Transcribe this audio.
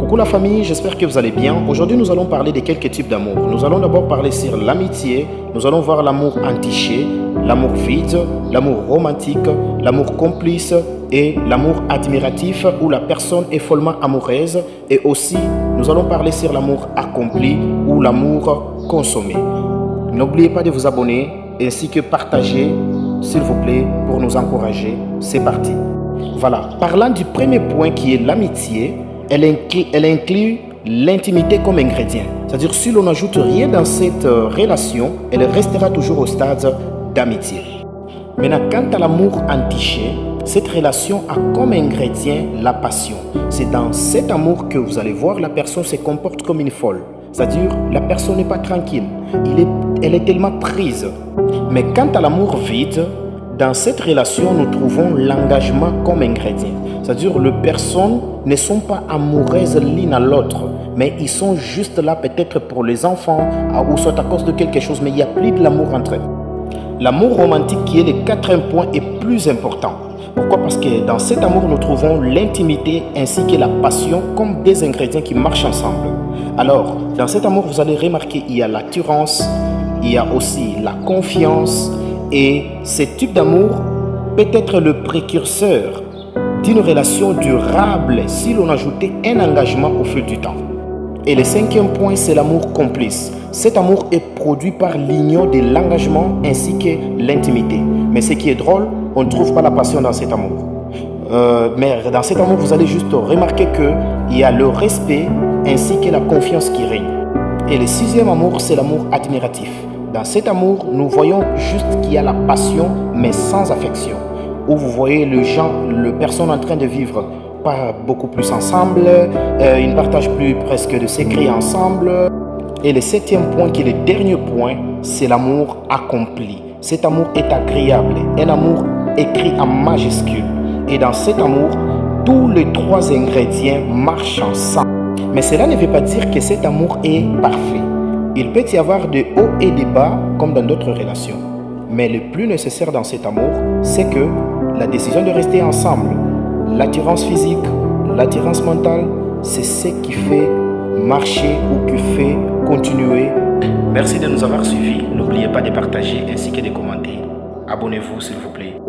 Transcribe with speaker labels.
Speaker 1: Coucou la famille, j'espère que vous allez bien. Aujourd'hui, nous allons parler de quelques types d'amour. Nous allons d'abord parler sur l'amitié, nous allons voir l'amour entiché, l'amour vide, l'amour romantique, l'amour complice et l'amour admiratif où la personne est follement amoureuse. Et aussi, nous allons parler sur l'amour accompli ou l'amour consommé. N'oubliez pas de vous abonner ainsi que partager, s'il vous plaît, pour nous encourager. C'est parti. Voilà, parlant du premier point qui est l'amitié, elle inclut l'intimité comme ingrédient. C'est-à-dire, si l'on n'ajoute rien dans cette relation, elle restera toujours au stade d'amitié. Maintenant, quant à l'amour entiché, cette relation a comme ingrédient la passion. C'est dans cet amour que vous allez voir la personne se comporte comme une folle. C'est-à-dire, la personne n'est pas tranquille. Elle est tellement prise. Mais quant à l'amour vide, dans cette relation, nous trouvons l'engagement comme ingrédient. C'est-à-dire, les personnes ne sont pas amoureuses l'une à l'autre, mais ils sont juste là peut-être pour les enfants ou soit à cause de quelque chose, mais il n'y a plus de l'amour entre eux. L'amour romantique, qui est le quatrième point, est plus important. Pourquoi? Parce que dans cet amour, nous trouvons l'intimité ainsi que la passion comme des ingrédients qui marchent ensemble. Alors, dans cet amour, vous allez remarquer qu'il y a l'attirance, il y a aussi la confiance, et ce type d'amour peut être le précurseur d'une relation durable si l'on ajoutait un engagement au fil du temps. Et le cinquième point, c'est l'amour complice. Cet amour est produit par l'union de l'engagement ainsi que l'intimité. Mais ce qui est drôle, on ne trouve pas la passion dans cet amour. Mais dans cet amour, vous allez juste remarquer qu'il y a le respect ainsi que la confiance qui règne. Et le sixième amour, c'est l'amour admiratif. Dans cet amour, nous voyons juste qu'il y a la passion, mais sans affection. Où vous voyez les personnes en train de vivre pas beaucoup plus ensemble, ils ne partagent plus presque de secrets ensemble. Et le septième point, qui est le dernier point, c'est l'amour accompli. Cet amour est agréable, un amour écrit en majuscule. Et dans cet amour, tous les trois ingrédients marchent ensemble. Mais cela ne veut pas dire que cet amour est parfait. Il peut y avoir de hauts et de bas comme dans d'autres relations. Mais le plus nécessaire dans cet amour, c'est que la décision de rester ensemble, l'attirance physique, l'attirance mentale, c'est ce qui fait marcher ou qui fait continuer. Merci de nous avoir suivis. N'oubliez pas de partager ainsi que de commenter. Abonnez-vous s'il vous plaît.